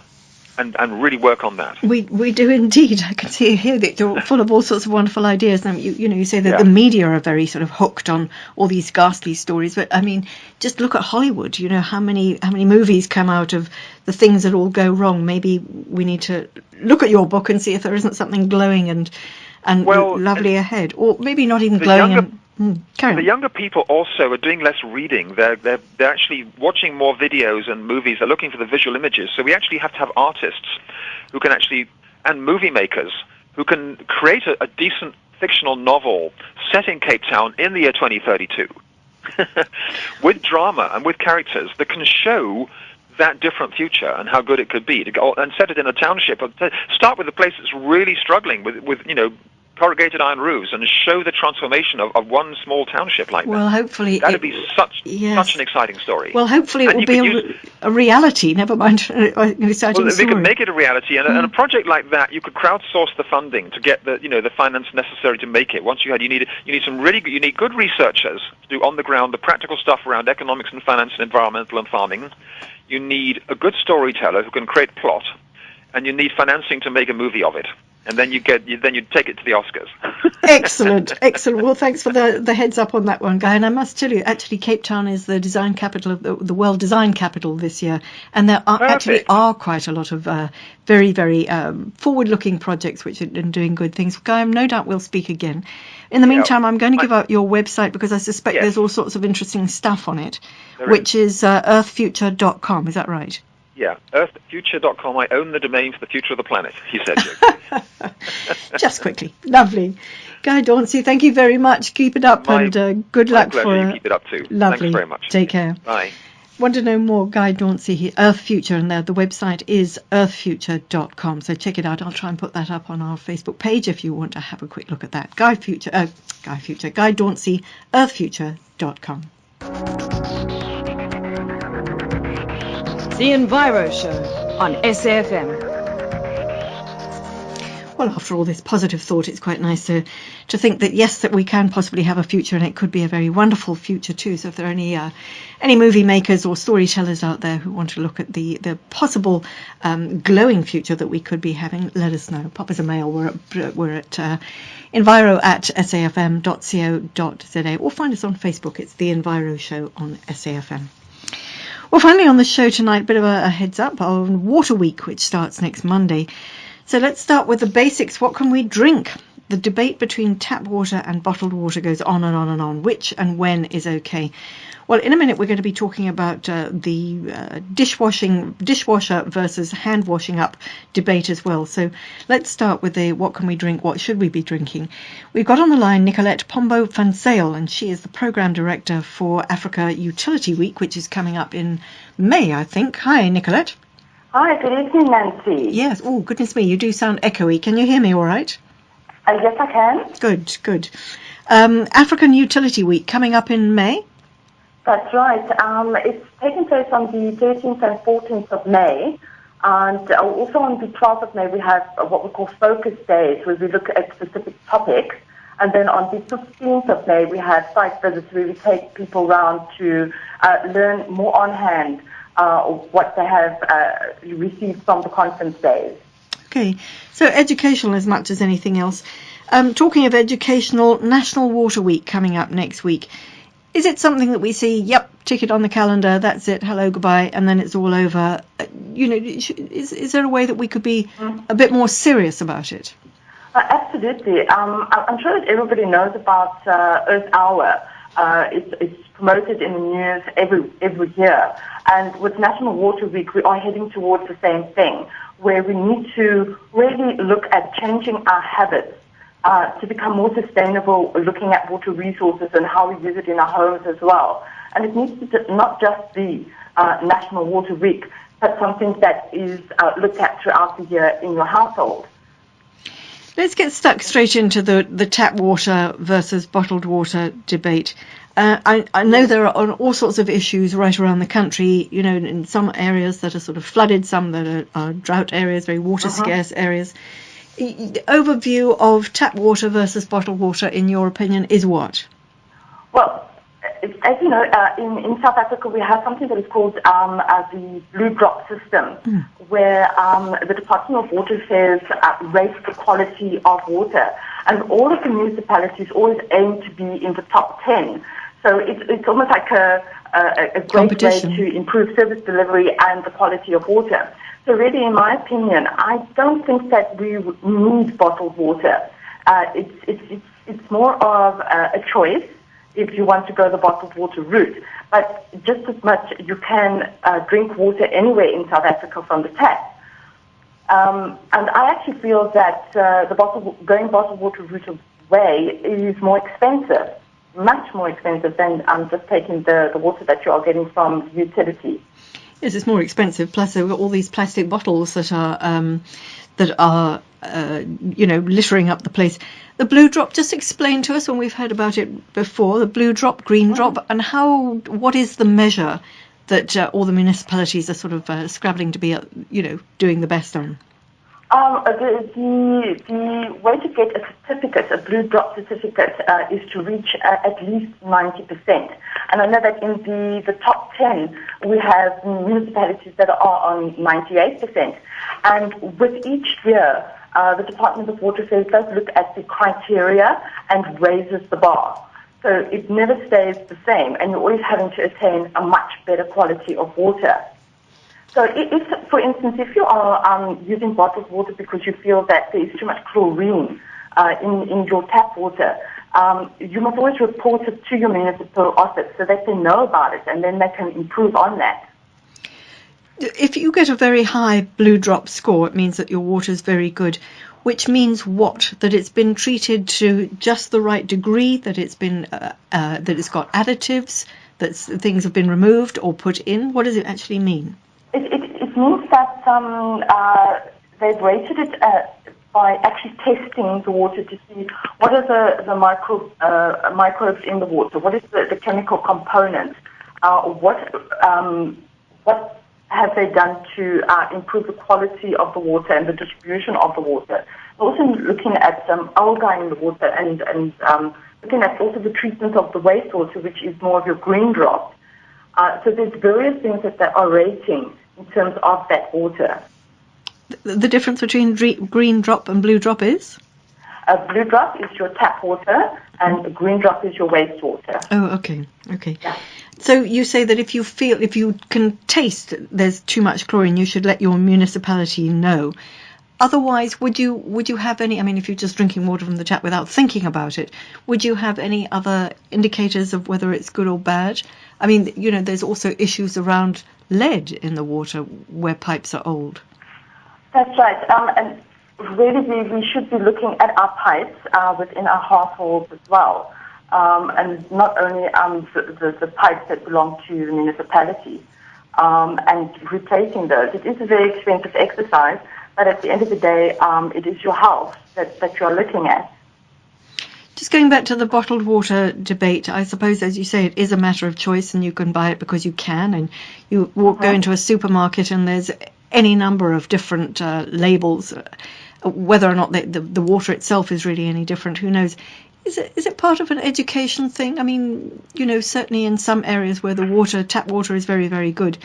and really work on that. We do indeed. I can see here that you're full of all sorts of wonderful ideas. And you say that the media are very sort of hooked on all these ghastly stories. But I mean, just look at Hollywood. You know, how many movies come out of the things that all go wrong. Maybe we need to look at your book and see if there isn't something glowing and lovely ahead, or maybe not even glowing. The younger people also are doing less reading. They're actually watching more videos and movies. They're looking for the visual images. So we actually have to have artists who can and movie makers who can create a decent fictional novel set in Cape Town in the year 2032 with drama and with characters that can show that different future and how good it could be, to go and set it in a township. Start with a place that's really struggling with corrugated iron roofs, and show the transformation of one small township like that. Well, hopefully that'd be such an exciting story. Well, hopefully it will be a reality. Never mind an exciting story. They could make it a reality, and a project like that, you could crowdsource the funding to get the finance necessary to make it. Once you need some you need good researchers to do on the ground the practical stuff around economics and finance and environmental and farming. You need a good storyteller who can create plot, and you need financing to make a movie of it. And then you take it to the Oscars. Excellent. Well, thanks for the heads up on that one, Guy. And I must tell you, actually, Cape Town is the design capital of the World Design Capital this year, and there are quite a lot of very, very forward-looking projects which are doing good things. Guy, no doubt we'll speak again. In the meantime, I'm going to give out your website because I suspect there's all sorts of interesting stuff on it, which is earthfuture.com. Is that right? Yeah, earthfuture.com. I own the domain for the future of the planet, he said. Just quickly. Lovely. Guy Dauncey, thank you very much. Keep it up and good luck for you. Keep it up too. Lovely. Thanks very much. Take care. Bye. Want to know more? Guy Dauncey, Earth Future, and the website is earthfuture.com. So check it out. I'll try and put that up on our Facebook page if you want to have a quick look at that. Guy Dauncey, earthfuture.com. The Enviro-Show on SA-FM. Well, after all this positive thought, it's quite nice to think that, yes, that we can possibly have a future, and it could be a very wonderful future too. So if there are any movie makers or storytellers out there who want to look at the possible glowing future that we could be having, let us know. Pop us a mail. We're at enviro@safm.co.za, or find us on Facebook. It's The Enviro Show on SA-FM. Well, finally on the show tonight, a bit of a heads up on Water Week, which starts next Monday. So let's start with the basics. What can we drink? The debate between tap water and bottled water goes on and on and on. Which and when is okay? Well, in a minute we're going to be talking about the dishwasher versus hand washing up debate as well. So let's start with the what can we drink, what should we be drinking? We've got on the line Nicolette Pombo-Van Zyl, and she is the Programme Director for Africa Utility Week, which is coming up in May, I think. Hi, Nicolette. Hi, good evening, Nancy. Yes. Oh, goodness me, you do sound echoey. Can you hear me all right? Yes, I can. Good. African Utility Week coming up in May? That's right. It's taking place on the 13th and 14th of May. And also on the 12th of May, we have what we call focus days, where we look at specific topics. And then on the 15th of May, we have site visits where we take people around to learn more on hand what they have received from the conference days. Okay, so educational as much as anything else. Talking of educational, National Water Week coming up next week. Is it something that we see, yep, tick it on the calendar, that's it, hello, goodbye, and then it's all over? Is there a way that we could be a bit more serious about it? Absolutely. I'm sure that everybody knows about Earth Hour. It's promoted in the news every year. And with National Water Week, we are heading towards the same thing, where we need to really look at changing our habits to become more sustainable, looking at water resources and how we use it in our homes as well. And it needs to not just be National Water Week, but something that is looked at throughout the year in your household. Let's get stuck straight into the tap water versus bottled water debate. I know there are all sorts of issues right around the country, in some areas that are sort of flooded, some that are drought areas, very water scarce areas. The overview of tap water versus bottled water, in your opinion, is what? Well, as you know, in South Africa, we have something that is called the Blue Drop system, where the Department of Water Affairs rates the quality of water. And all of the municipalities always aim to be in the top 10. So it's almost like a great way to improve service delivery and the quality of water. So really, in my opinion, I don't think that we need bottled water. It's more of a choice if you want to go the bottled water route. But just as much, you can drink water anywhere in South Africa from the tap. And I actually feel that going bottled water route away is more expensive, much more expensive than just taking the water that you are getting from the utility. Yes, it's more expensive. Plus, we've got all these plastic bottles that are littering up the place. The blue drop, just explain to us, when we've heard about it before, the blue drop, green drop, and what is the measure that all the municipalities are sort of scrabbling to be, doing the best on? The way to get a certificate, a blue drop certificate, is to reach at least 90%. And I know that in the top 10, we have municipalities that are on 98%. And with each year, the Department of Water Affairs does look at the criteria and raises the bar. So it never stays the same, and you're always having to attain a much better quality of water. So if, for instance, if you are using bottled water because you feel that there is too much chlorine in your tap water, you must always report it to your municipal office so that they know about it, and then they can improve on that. If you get a very high blue drop score, it means that your water is very good, which means what? That it's been treated to just the right degree, that it's been that it's got additives, that things have been removed or put in. What does it actually mean? It means that they've rated it by actually testing the water to see what are the microbes in the water, what is the chemical component, what have they done to improve the quality of the water and the distribution of the water. Also looking at algae in the water and looking at also the treatment of the wastewater, which is more of your green drop. So there's various things that they are rating in terms of that water. The difference between green drop and blue drop is? Blue drop is your tap water, and green drop is your wastewater. Oh, okay. Yeah. So you say that if you can taste there's too much chlorine, you should let your municipality know. Otherwise, would you have any? I mean, if you're just drinking water from the tap without thinking about it, would you have any other indicators of whether it's good or bad? I mean, there's also issues around lead in the water where pipes are old. That's right. And really, we should be looking at our pipes within our households as well, and not only the pipes that belong to the municipality, and replacing those. It is a very expensive exercise, but at the end of the day, it is your health that you're looking at. Just going back to the bottled water debate, I suppose, as you say, it is a matter of choice, and you can buy it because you can, and you go into a supermarket and there's any number of different labels. Whether or not the water itself is really any different, who knows? Is it part of an education thing? I mean, certainly in some areas where the tap water is very, very good,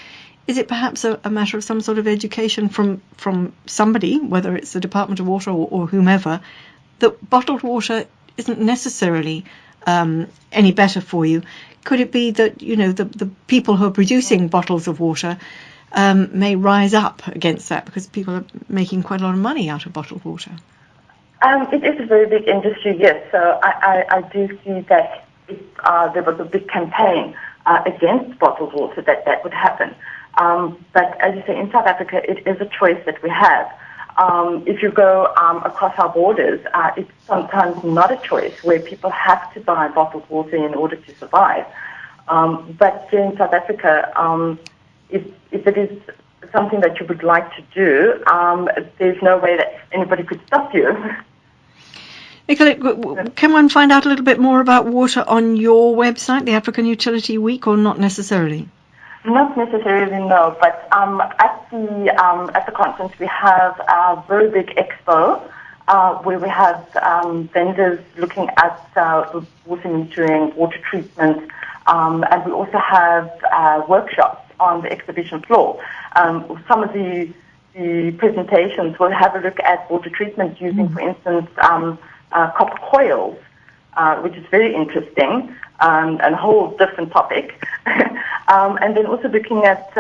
is it perhaps a matter of some sort of education from somebody, whether it's the Department of Water or whomever, that bottled water isn't necessarily any better for you? could it be that, the people who are producing bottles of water may rise up against that because people are making quite a lot of money out of bottled water? It is a very big industry, yes. So I do see that if there was a big campaign against bottled water, that would happen. But as you say, in South Africa, it is a choice that we have. If you go across our borders, it's sometimes not a choice where people have to buy bottled water in order to survive. But here in South Africa, if it is something that you would like to do, there's no way that anybody could stop you. Nicolette, can one find out a little bit more about water on your website, the African Utility Week, or not necessarily? Not necessarily, no. But at the conference, we have a very big expo where we have vendors looking at water metering, water treatment, and we also have workshops on the exhibition floor. Some of the presentations will have a look at water treatment using, for instance, copper coils, which is very interesting, and a whole different topic. And then also looking at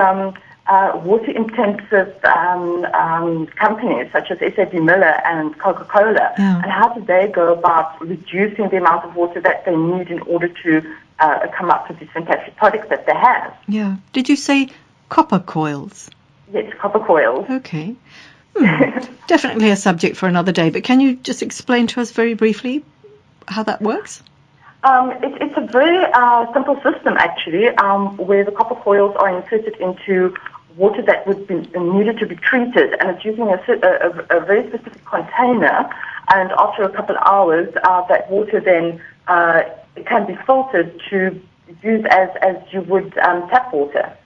water-intensive companies such as SAB Miller and Coca-Cola, and how do they go about reducing the amount of water that they need in order to come up with these fantastic products that they have. Yeah. Did you say copper coils? Yes, copper coils. Okay. Definitely a subject for another day, but can you just explain to us very briefly how that works? It's a very simple system, actually, where the copper coils are inserted into water that would be needed to be treated, and it's using a very specific container, and after a couple of hours, that water then it can be filtered to use as you would tap water.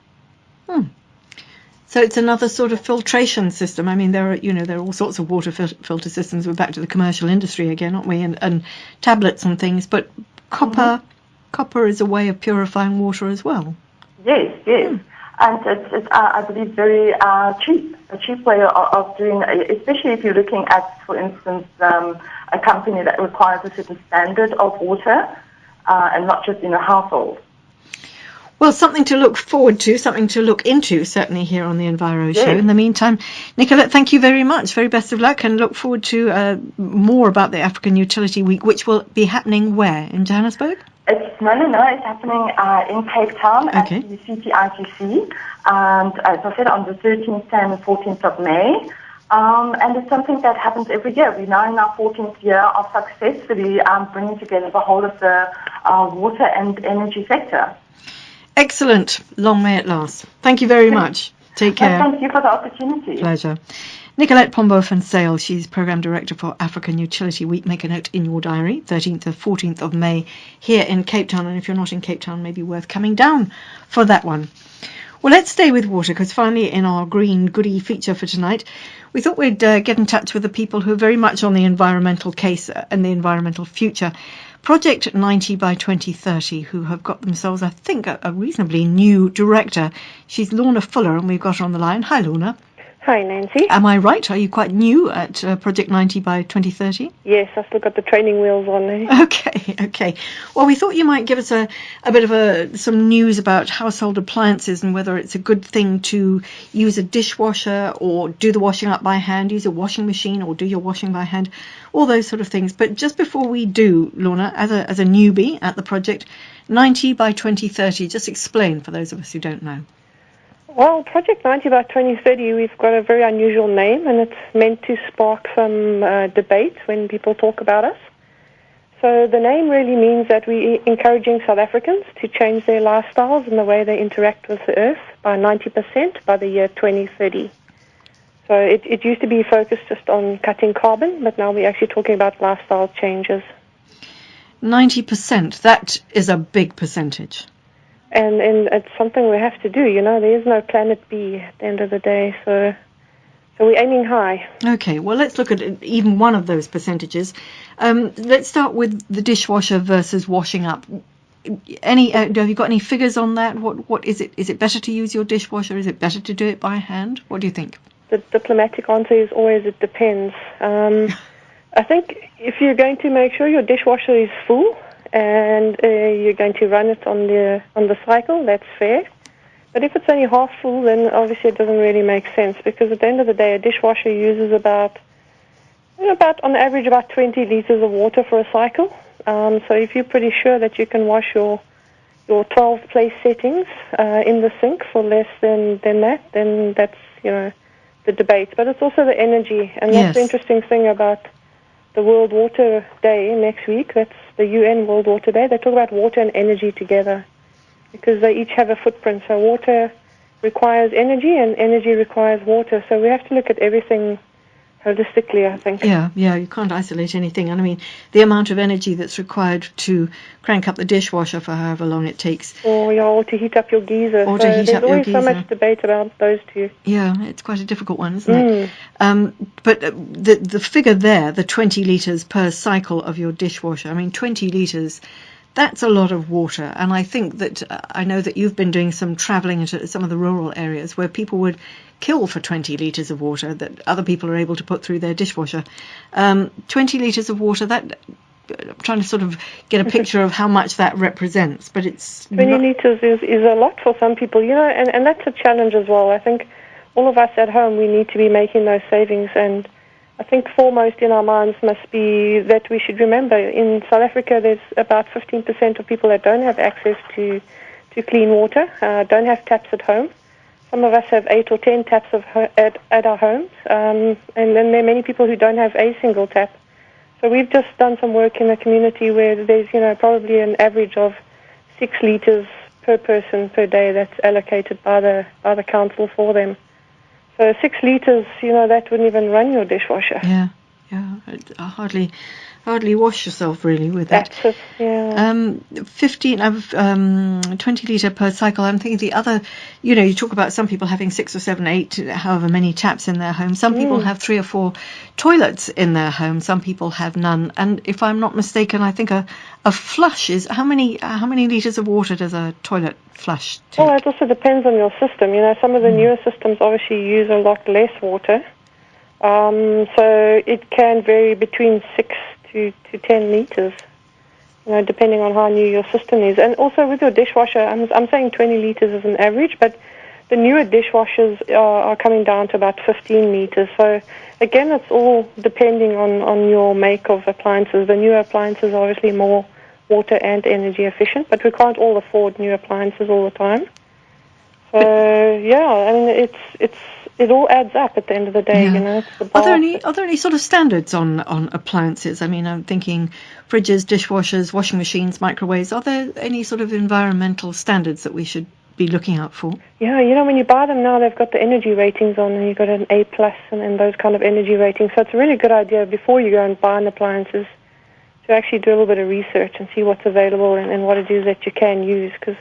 So it's another sort of filtration system. I mean, there are all sorts of water filter systems. We're back to the commercial industry again, aren't we? And tablets and things. But copper is a way of purifying water as well. Yes. And it's I believe, very cheap. A cheap way of doing, especially if you're looking at, for instance, a company that requires a certain standard of water, and not just in a household. Well, something to look forward to, something to look into, certainly here on the Enviro-Show. In the meantime, Nicolette, thank you very much. Very best of luck, and look forward to more about the African Utility Week, which will be happening where? In Johannesburg? No. It's happening in Cape Town at the CTITC, and as I said, on the 13th and 14th of May. And it's something that happens every year. We're now in our 14th year of successfully bringing together the whole of the water and energy sector. Excellent. Long may it last. Thank you very much. Take care. Thank you for the opportunity. Pleasure. Nicolette Pombo-Van Zyl, she's Programme Director for African Utility Week. Make a note in your diary, 13th to 14th of May here in Cape Town. And if you're not in Cape Town, maybe worth coming down for that one. Well, let's stay with water, because finally in our Green Goodie feature for tonight, we thought we'd get in touch with the people who are very much on the environmental case and the environmental future. Project 90 by 2030, who have got themselves, I think, a reasonably new director. She's Lorna Fuller, and we've got her on the line. Hi, Lorna. Hi, Nancy. Am I right? Are you quite new at Project 90 by 2030? Yes, I've still got the training wheels on there. Okay. Well, we thought you might give us a bit of some news about household appliances and whether it's a good thing to use a dishwasher or do the washing up by hand, use a washing machine or do your washing by hand, all those sort of things. But just before we do, Lorna, as a newbie at the project, 90 by 2030, just explain for those of us who don't know. Well, Project 90 by 2030, we've got a very unusual name, and it's meant to spark some debate when people talk about us. So the name really means that we're encouraging South Africans to change their lifestyles and the way they interact with the earth by 90% by the year 2030. So it used to be focused just on cutting carbon, but now we're actually talking about lifestyle changes. 90%, that is a big percentage. And it's something we have to do, there is no planet B at the end of the day, so we're aiming high. Okay, well, let's look at even one of those percentages. Let's start with the dishwasher versus washing up. Have you got any figures on that? What is it? Is it better to use your dishwasher? Is it better to do it by hand? What do you think? The diplomatic answer is always it depends. I think if you're going to make sure your dishwasher is full and you're going to run it on the cycle, that's fair. But if it's only half full, then obviously it doesn't really make sense, because at the end of the day, a dishwasher uses about on average about 20 liters of water for a cycle. So if you're pretty sure that you can wash your 12 place settings in the sink for less than that, then that's the debate. But it's also the energy, and that's the interesting thing about the World Water Day next week. That's the UN World Water Day. They talk about water and energy together, because they each have a footprint. So water requires energy, and energy requires water. So we have to look at everything holistically, I think. Yeah, you can't isolate anything. And I mean, the amount of energy that's required to crank up the dishwasher for however long it takes. Or to heat up your geyser. Or to heat up your geyser. There's always so much debate about those two. Yeah, it's quite a difficult one, isn't it? But the figure there, the 20 litres per cycle of your dishwasher, I mean, 20 litres, that's a lot of water. And I think that, I know that you've been doing some travelling into some of the rural areas where people would kill for 20 litres of water that other people are able to put through their dishwasher. 20 litres of water, that I'm trying to sort of get a picture of how much that represents, but it's 20 litres is a lot for some people, and that's a challenge as well. I think all of us at home, we need to be making those savings, and I think foremost in our minds must be that we should remember in South Africa there's about 15% of people that don't have access to clean water, don't have taps at home. Some of us have 8 or 10 taps at our homes, and then there are many people who don't have a single tap. So we've just done some work in the community where there's probably an average of 6 litres per person per day that's allocated by the council for them. So 6 litres, that wouldn't even run your dishwasher. Yeah, hardly wash yourself really with that. That's it, yeah. 20 litre per cycle. I'm thinking the other, you talk about some people having 6 or 7, 8, however many taps in their home. Some people have 3 or 4 toilets in their home. Some people have none. And if I'm not mistaken, I think a flush is, how many litres of water does a toilet flush take? Well, it also depends on your system. Some of the newer systems obviously use a lot less water. So it can vary between 6 to 10 litres, depending on how new your system is. And also with your dishwasher, I'm saying 20 litres is an average, but the newer dishwashers are coming down to about 15 litres. So again, it's all depending on your make of appliances. The newer appliances are obviously more water and energy efficient, but we can't all afford new appliances all the time. So it all adds up at the end of the day, It's the are there any sort of standards on appliances? I mean, I'm thinking fridges, dishwashers, washing machines, microwaves. Are there any sort of environmental standards that we should be looking out for? Yeah, when you buy them now, they've got the energy ratings on, and you've got an A+ and those kind of energy ratings. So it's a really good idea before you go and buy an appliances to actually do a little bit of research and see what's available and what it is that you can use, because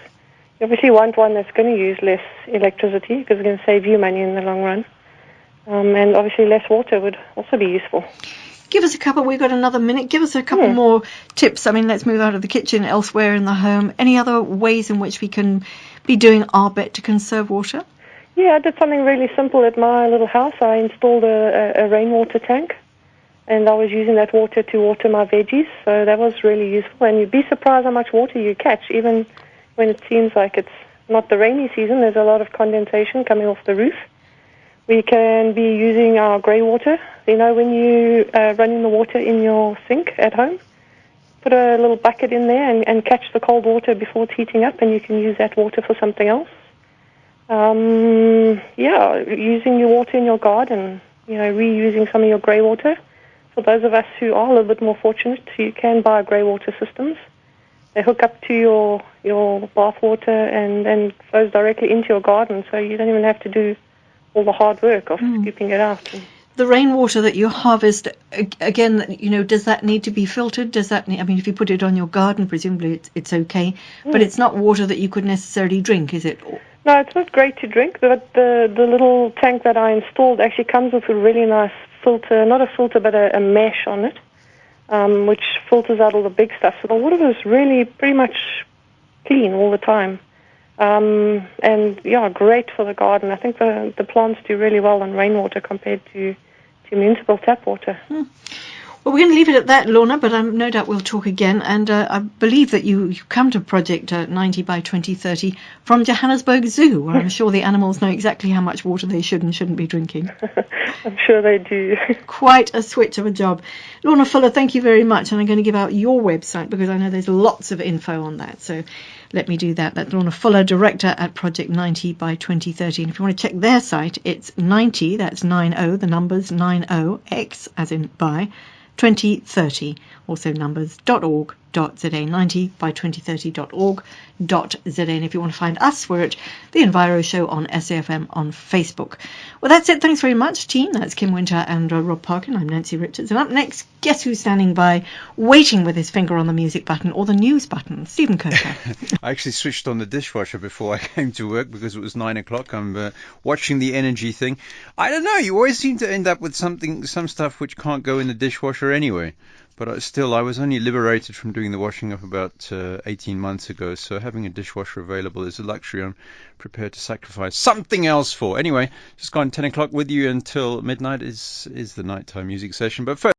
you obviously want one that's going to use less electricity, because it's going to save you money in the long run. And obviously less water would also be useful. Give us a couple, we've got another minute, give us a couple more tips. I mean, let's move out of the kitchen, elsewhere in the home. Any other ways in which we can be doing our bit to conserve water? Yeah, I did something really simple at my little house. I installed a rainwater tank, and I was using that water to water my veggies, so that was really useful. And you'd be surprised how much water you catch, even when it seems like it's not the rainy season. There's a lot of condensation coming off the roof. We can be using our grey water. When you running the water in your sink at home, put a little bucket in there and catch the cold water before it's heating up, and you can use that water for something else. Using your water in your garden, reusing some of your grey water. For those of us who are a little bit more fortunate, you can buy grey water systems. They hook up to your bath water and flows directly into your garden, so you don't even have to do all the hard work of scooping it out. The rainwater that you harvest, again, does that need to be filtered? Does that need, if you put it on your garden, presumably it's okay, but it's not water that you could necessarily drink, is it? No, it's not great to drink, but the little tank that I installed actually comes with a really nice filter, not a filter, but a mesh on it, which filters out all the big stuff. So the water is really pretty much clean all the time. Great for the garden. I think the plants do really well on rainwater compared to municipal tap water. Well, we're going to leave it at that, Lorna, but no doubt we'll talk again. And I believe that you come to Project 90 by 2030 from Johannesburg Zoo, where I'm sure the animals know exactly how much water they should and shouldn't be drinking. I'm sure they do. Quite a switch of a job. Lorna Fuller, thank you very much. And I'm going to give out your website because I know there's lots of info on that. So let me do that. That's Lorna Fuller, Director at Project 90 by 2030. And if you want to check their site, it's 90, that's 90, the numbers 90x, as in by, 2030, also numbers.org.za, 90 by 2030.org.za. And if you want to find us, we're at The Enviro-Show on SA-FM on Facebook. Well, that's it. Thanks very much, team. That's Kim Winter and Rob Parkin. I'm Nancy Richards. And up next, guess who's standing by, waiting with his finger on the music button or the news button? Stephen Coker. I actually switched on the dishwasher before I came to work because it was 9 o'clock. I'm watching the energy thing. I don't know. You always seem to end up with some stuff which can't go in the dishwasher anyway. But I was only liberated from doing the washing up about 18 months ago, so having a dishwasher available is a luxury I'm prepared to sacrifice something else for. Anyway, just gone 10 o'clock with you until midnight is the nighttime music session. But first,